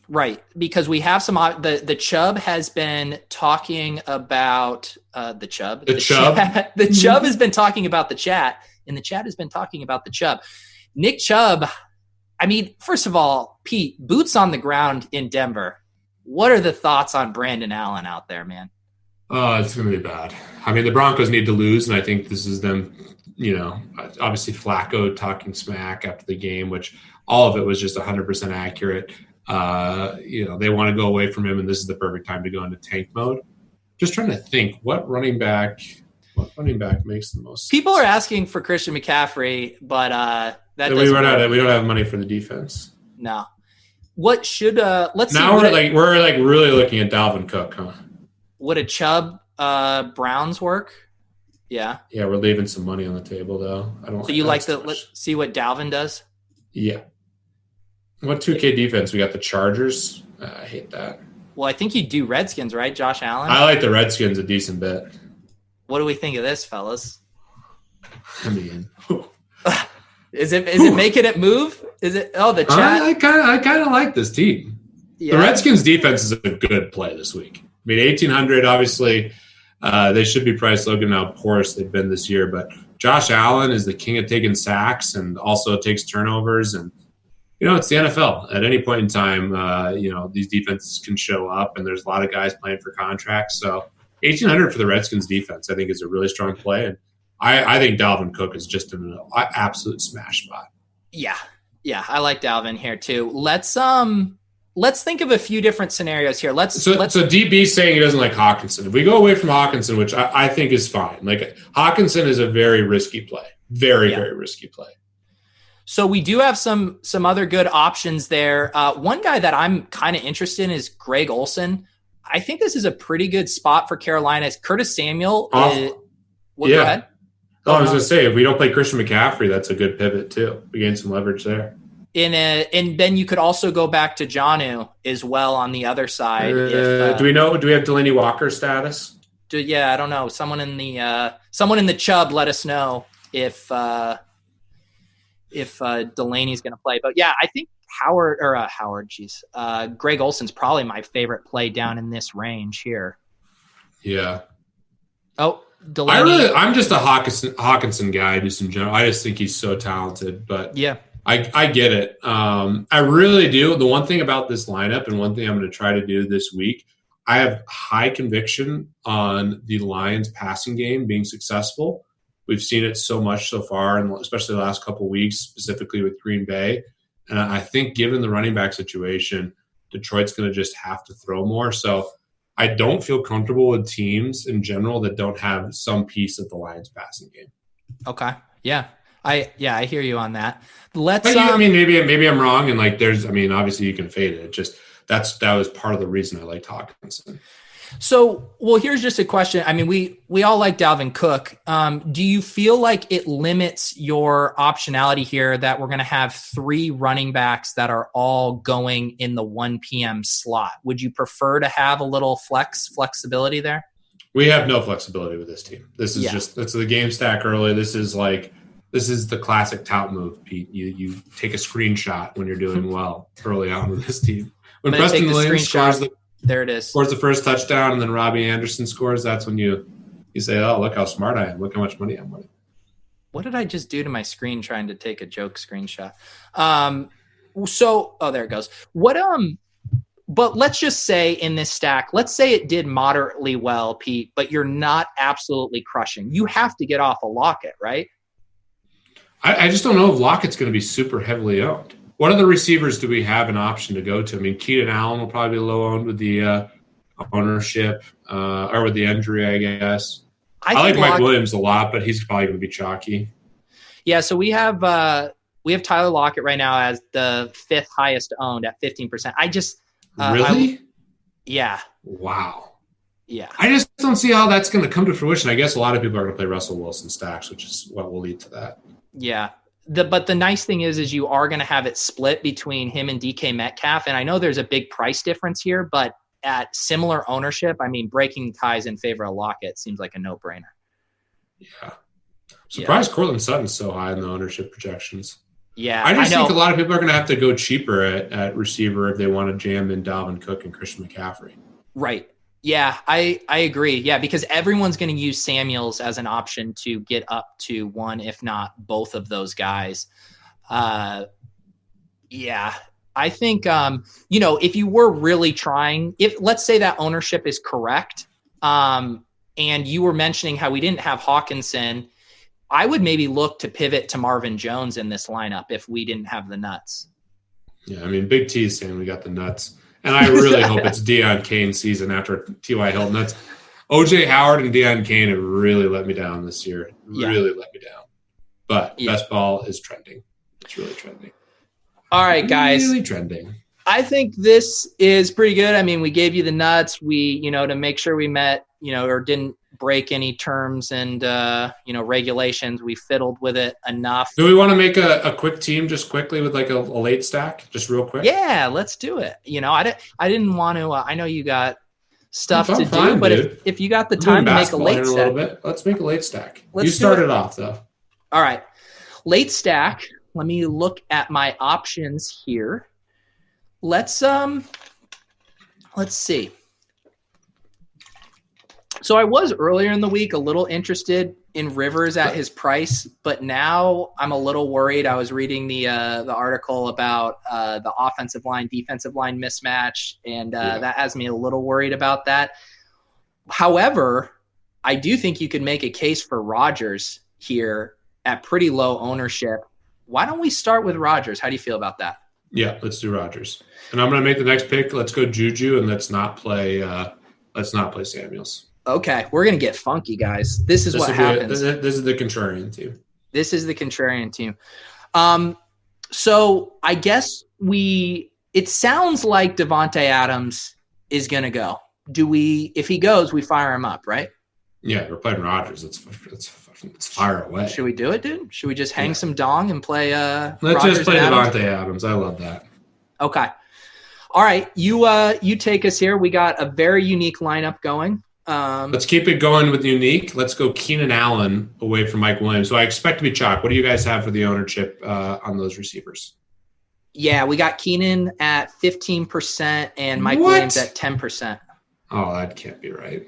Right. Because we have some, the Chubb has been talking about the Chubb. The Chubb has been talking about the chat, and the chat has been talking about the Chubb. Nick Chubb, I mean, first of all, Pete, boots on the ground in Denver. What are the thoughts on Brandon Allen out there, man? Oh, it's going to be bad. I mean, the Broncos need to lose, and I think this is them, obviously Flacco talking smack after the game, which all of it was just 100% accurate. They want to go away from him, and this is the perfect time to go into tank mode. Just trying to think, what running back makes the most sense? People are asking for Christian McCaffrey, but that we don't have money for the defense. No. What should let's now see? We're really looking at Dalvin Cook, huh? Would a Chubb Browns work? Yeah. Yeah, we're leaving some money on the table though. Let's see what Dalvin does? Yeah. What 2K defense? We got the Chargers. I hate that. Well, I think you do Redskins, right? Josh Allen. I like the Redskins a decent bit. What do we think of this, fellas? I mean, is it making it move? Is it? Oh, the chat. I kind of like this team. Yeah. The Redskins defense is a good play this week. I mean, 1,800. Obviously, they should be priced. Logan, how porous they've been this year, but Josh Allen is the king of taking sacks and also takes turnovers. And it's the NFL. At any point in time, these defenses can show up, and there's a lot of guys playing for contracts. So 1,800 for the Redskins defense, I think, is a really strong play. And I think Dalvin Cook is just an absolute smash spot. Yeah, I like Dalvin here too. Let's think of a few different scenarios here. So DB saying he doesn't like Hawkinson. If we go away from Hawkinson, which I think is fine, like Hawkinson is a very risky play, very risky play. So we do have some other good options there. One guy that I'm kind of interested in is Greg Olsen. I think this is a pretty good spot for Carolina. Curtis Samuel. Go ahead. I was going to say, if we don't play Christian McCaffrey, that's a good pivot too. We gain some leverage there. And then you could also go back to Jonnu as well on the other side. Do we have Delaney Walker's status? I don't know. Someone in the Chubb, let us know if Delaney's going to play. But yeah, I think Greg Olsen's probably my favorite play down in this range here. Yeah. Oh, Delaney. I'm just a Hawkinson guy just in general. I just think he's so talented, but yeah, I get it. I really do. The one thing about this lineup and one thing I'm going to try to do this week, I have high conviction on the Lions passing game being successful. We've seen it so much so far, and especially the last couple of weeks, specifically with Green Bay. And I think given the running back situation, Detroit's going to just have to throw more. So I don't feel comfortable with teams in general that don't have some piece of the Lions passing game. Okay. Yeah. I hear you on that. Maybe I'm wrong. And obviously you can fade it. It just, that was part of the reason I liked Hawkinson. So, here's just a question. I mean, we all like Dalvin Cook. Do you feel like it limits your optionality here that we're going to have 3 running backs that are all going in the 1 p.m. slot? Would you prefer to have a little flexibility there? We have no flexibility with this team. This is it's the game stack early. This is like This is the classic tout move, Pete. You take a screenshot when you're doing well early on with this team. When Preston Williams there it is. Scores the first touchdown, and then Robbie Anderson scores. That's when you say, "Oh, look how smart I am! Look how much money I'm winning." What did I just do to my screen trying to take a joke screenshot? There it goes. But let's just say in this stack, let's say it did moderately well, Pete, but you're not absolutely crushing. You have to get off a Lockett, right? I just don't know if Lockett's going to be super heavily owned. What other receivers do we have an option to go to? I mean, Keenan Allen will probably be low owned with the ownership or with the injury, I guess. I like Mike Williams a lot, but he's probably going to be chalky. Yeah, so we have Tyler Lockett right now as the 5th highest owned at 15%. I just really? Yeah. Wow. Yeah. I just don't see how that's going to come to fruition. I guess a lot of people are going to play Russell Wilson stacks, which is what will lead to that. Yeah. But the nice thing is you are going to have it split between him and DK Metcalf. And I know there's a big price difference here, but at similar ownership, I mean, breaking ties in favor of Lockett seems like a no-brainer. Yeah. Surprised Cortland Sutton's so high in the ownership projections. Yeah. I think a lot of people are going to have to go cheaper at receiver if they want to jam in Dalvin Cook and Christian McCaffrey. Right. Yeah, I agree. Yeah, because everyone's going to use Samuels as an option to get up to one, if not both of those guys. Yeah, I think, if you were really trying, let's say that ownership is correct, and you were mentioning how we didn't have Hawkinson, I would maybe look to pivot to Marvin Jones in this lineup if we didn't have the nuts. Yeah, I mean, Big T is saying we got the nuts. And I really hope it's Deion Kane season after T.Y. Hilton. That's O.J. Howard and Deion Kane have really let me down this year. Really let me down. But best ball is trending. It's really trending. All right, guys. Really trending. I think this is pretty good. I mean, we gave you the nuts. We, to make sure we met, or didn't break any terms and, regulations. We fiddled with it enough. Do we want to make a quick team just quickly with like a late stack, just real quick? Yeah, let's do it. I didn't want to, I know you got stuff to do, but if you got the time to make a late stack. A little bit. Let's make a late stack. You start it off though. All right. Late stack. Let me look at my options here. Let's see. So I was earlier in the week a little interested in Rivers at his price, but now I'm a little worried. I was reading the article about the offensive line, defensive line mismatch, and that has me a little worried about that. However, I do think you could make a case for Rodgers here at pretty low ownership. Why don't we start with Rodgers? How do you feel about that? Yeah, let's do Rodgers. And I'm going to make the next pick. Let's go Juju, and let's not play Samuels. Okay, we're going to get funky, guys. This is what happens. This is the contrarian team. This is the contrarian team. So I guess it sounds like Devontae Adams is going to go. If he goes, we fire him up, right? Yeah, we're playing Rodgers. It's fire away. Should we do it, dude? Should we just hang some dong and play Let's Rodgers just play Devontae Adams. I love that. Okay. All right, you take us here. We got a very unique lineup going. Let's keep it going with unique. Let's go Keenan Allen away from Mike Williams. So I expect to be chalk. What do you guys have for the ownership on those receivers? Yeah, we got Keenan at 15% and Mike Williams at 10%. Oh, that can't be right.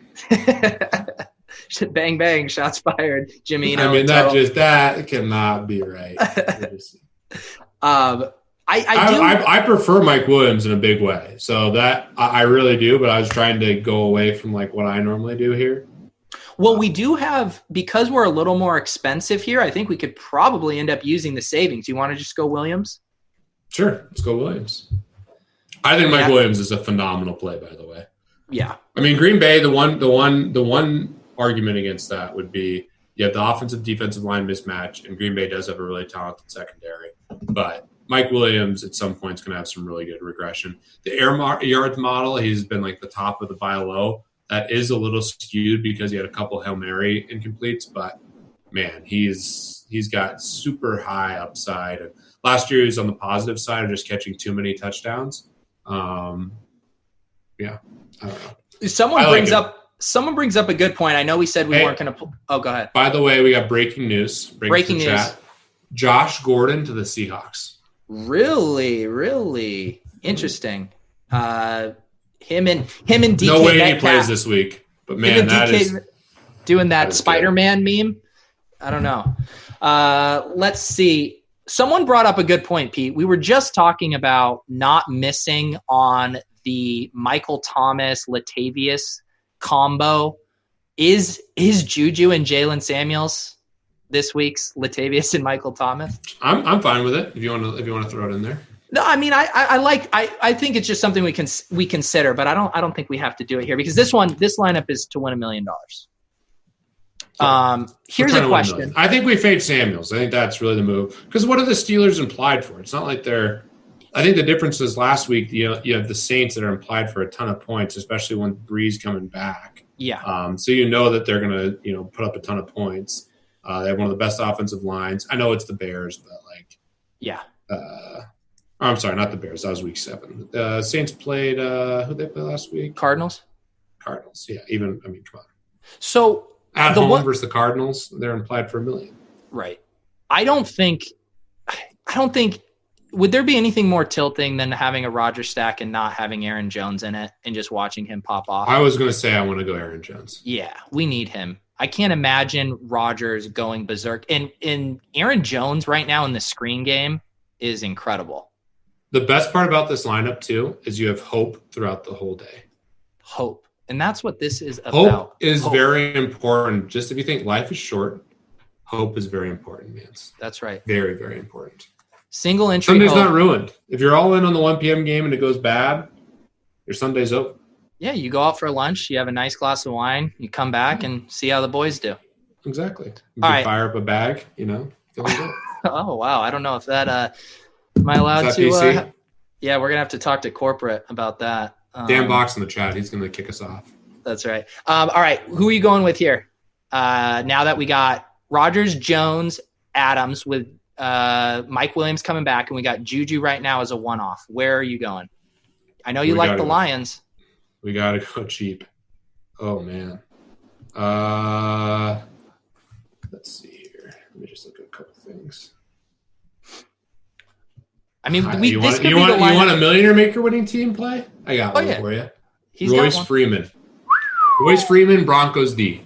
Bang, bang, shots fired. Jimmy. I mean, that cannot be right. I prefer Mike Williams in a big way. So that I really do, but I was trying to go away from like what I normally do here. Well, we do have, because we're a little more expensive here, I think we could probably end up using the savings. You want to just go Williams? Sure. Let's go Williams. I think Mike Williams is a phenomenal play, by the way. Yeah. I mean, Green Bay, the one argument against that would be you have the offensive defensive line mismatch, and Green Bay does have a really talented secondary. But Mike Williams at some point is going to have some really good regression. The air yards model, he's been like the top of the buy low. That is a little skewed because he had a couple Hail Mary incompletes, but man, he's got super high upside. And last year he was on the positive side of just catching too many touchdowns. Yeah, I don't know. Someone brings up a good point. I know we said we weren't going to. Oh, go ahead. By the way, we got breaking news. Breaking news. Chat. Josh Gordon to the Seahawks. Really interesting. Him and DK. No way Metcalf. he plays this week, but man, that DK is doing that Spider-Man meme. I don't know. Let's see. Someone brought up a good point, Pete. We were just talking about not missing on the Michael Thomas Latavius combo. Is Juju and Jalen Samuels this week's Latavius and Michael Thomas? I'm fine with it if you want to throw it in there. No, I mean I think it's just something we consider, but I don't think we have to do it here because this lineup is to win $1 million. Here's a question. I think we fade Samuels. I think that's really the move. Because what are the Steelers implied for? It's not like they're – I think the difference is last week you have the Saints that are implied for a ton of points, especially when Breeze coming back. Yeah. So you know that they're going to put up a ton of points. They have one of the best offensive lines. I know it's the Bears, but yeah. I'm sorry, not the Bears. That was week 7. Saints played who'd they play last week? Cardinals. Yeah. Come on. So – at home versus the Cardinals, they're implied for $1 million. Right. I don't think would there be anything more tilting than having a Rodgers stack and not having Aaron Jones in it and just watching him pop off? I was going to say I want to go Aaron Jones. Yeah, we need him. I can't imagine Rodgers going berserk. And Aaron Jones right now in the screen game is incredible. The best part about this lineup, too, is you have hope throughout the whole day. Hope. And that's what this is about. Hope is very important. Just if you think life is short, hope is very important, man. That's right. Very, very important. Single entry Sunday's hope. not ruined. If you're all in on the 1 p.m. game and it goes bad, your Sunday's over. Yeah, you go out for lunch, you have a nice glass of wine, you come back and see how the boys do. Exactly. You all right. Fire up a bag, feeling good. Oh, wow. I don't know if that am I allowed to PC? Yeah, we're going to have to talk to corporate about that. Dan Box in the chat. He's going to kick us off. That's right. All right. Who are you going with here? Now that we got Rodgers, Jones, Adams with Mike Williams coming back, and we got Juju right now as a one-off. Where are you going? I know you like the Lions. We got to go cheap. Oh, man. Let's see here. Let me just look at a couple things. I mean, you want a millionaire maker winning team play? I got one for you. Royce Freeman. Royce Freeman, Broncos D.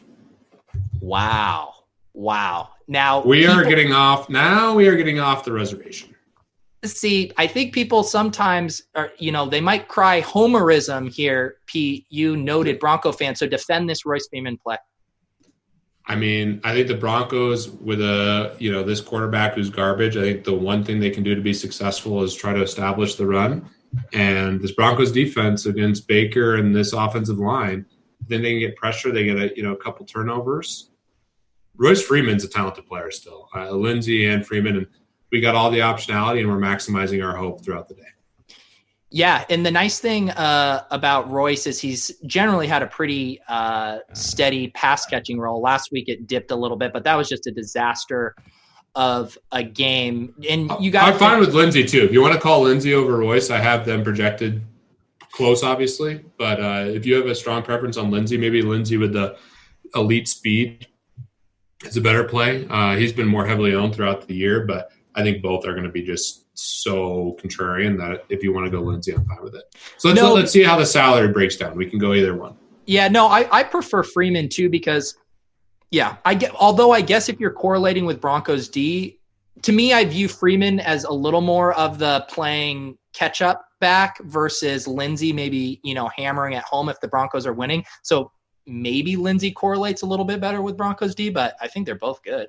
Wow. Now we are getting off the reservation. See, I think people sometimes are, they might cry homerism here, Pete. You noted Bronco fan, so defend this Royce Freeman play. I mean, I think the Broncos with this quarterback who's garbage, I think the one thing they can do to be successful is try to establish the run. And this Broncos defense against Baker and this offensive line, then they can get pressure. They get a couple turnovers. Royce Freeman's a talented player still. Lindsey and Freeman, and we got all the optionality, and we're maximizing our hope throughout the day. Yeah, and the nice thing about Royce is he's generally had a pretty steady pass-catching role. Last week it dipped a little bit, but that was just a disaster of a game. And I'm fine with Lindsey, too. If you want to call Lindsey over Royce, I have them projected close, obviously. But if you have a strong preference on Lindsey, maybe Lindsey with the elite speed is a better play. He's been more heavily owned throughout the year, but I think both are going to be just so contrarian that if you want to go Lindsey, I'm fine with it. So let's see how the salary breaks down. We can go either one. Yeah, no, I prefer Freeman too because, although I guess if you're correlating with Broncos D, to me, I view Freeman as a little more of the playing catch-up back versus Lindsey maybe, hammering at home if the Broncos are winning. So maybe Lindsey correlates a little bit better with Broncos D, but I think they're both good.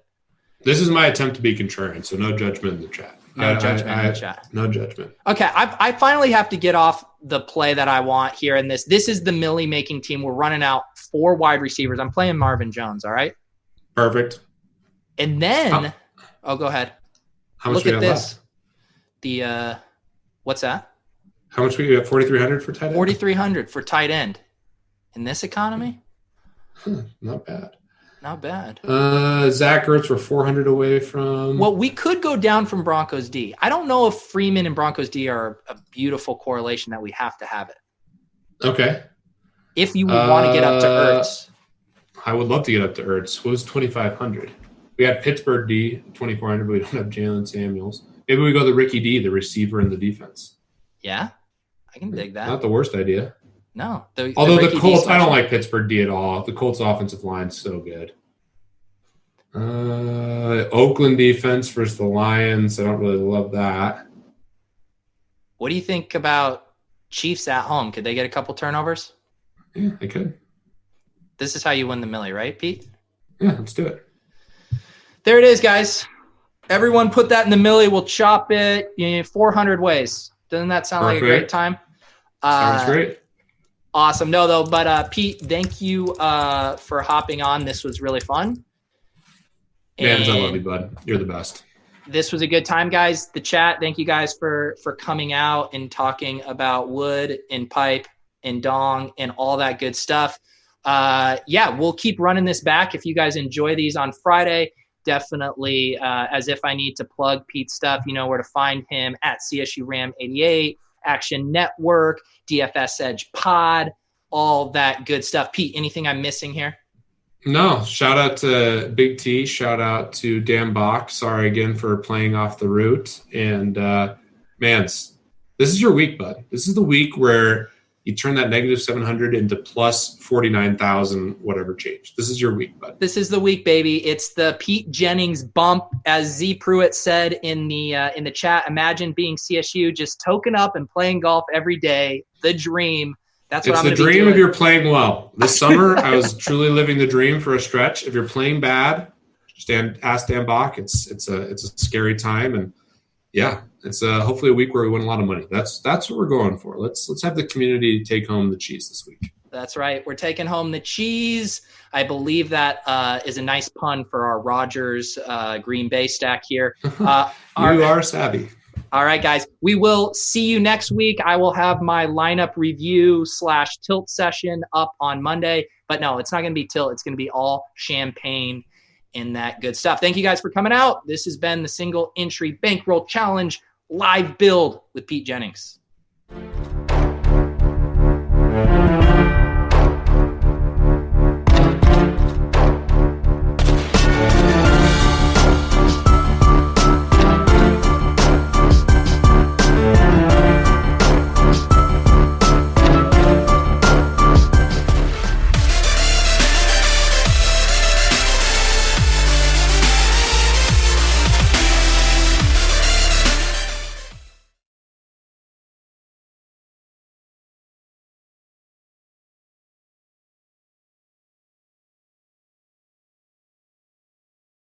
This is my attempt to be contrarian, so no judgment in the chat. No judgment. No judgment. Okay, I finally have to get off the play that I want here in this. This is the Millie making team. We're running out 4 wide receivers. I'm playing Marvin Jones, all right? Perfect. And then, go ahead. How much Look we at got this. Left? What's that? How much we got? 4,300 for tight end? 4,300 for tight end. In this economy? Not bad. Not bad. Zach Ertz were 400 away from. Well, we could go down from Broncos D. I don't know if Freeman and Broncos D are a beautiful correlation that we have to have it. Okay. If you would want to get up to Ertz. I would love to get up to Ertz. What was 2,500? We had Pittsburgh D, 2,400, but we don't have Jalen Samuels. Maybe we go the Ricky D, the receiver and the defense. Yeah, I can dig that. Not the worst idea. No. Although the Colts, I don't like Pittsburgh D at all. The Colts offensive line's so good. Oakland defense versus the Lions. I don't really love that. What do you think about Chiefs at home? Could they get a couple turnovers? Yeah, they could. This is how you win the millie, right, Pete? Yeah, let's do it. There it is, guys. Everyone put that in the millie. We'll chop it 400 ways. Doesn't that sound like a great time? Sounds great. Awesome. No, though, but Pete, thank you for hopping on. This was really fun. Mans, I love you, bud. You're the best. This was a good time, guys. The chat, thank you guys for coming out and talking about wood and pipe and dong and all that good stuff. We'll keep running this back. If you guys enjoy these on Friday, definitely, as if I need to plug Pete's stuff, you know where to find him at CSURam88, Action Network, DFS Edge Pod, all that good stuff. Pete, anything I'm missing here? No, shout out to Big T. Shout out to Dan Bach. Sorry again for playing off the route. And, Mans, this is your week, bud. This is the week where you turn that negative 700 into plus 49,000, whatever change. This is your week, bud. This is the week, baby. It's the Pete Jennings bump, as Z Pruitt said in the chat. Imagine being CSU, just token up and playing golf every day. The dream. That's what I'm going to be doing. It's the dream if you're playing well. This summer, I was truly living the dream for a stretch. If you're playing bad, ask Dan Bach. It's a scary time, and yeah, it's hopefully a week where we win a lot of money. That's what we're going for. Let's have the community take home the cheese this week. That's right. We're taking home the cheese. I believe that is a nice pun for our Rogers Green Bay stack here. You are savvy. All right, guys. We will see you next week. I will have my lineup review / tilt session up on Monday. But no, it's not going to be tilt. It's going to be all champagne and that good stuff. Thank you guys for coming out. This has been the Single Entry Bankroll Challenge live build with Pete Jennings.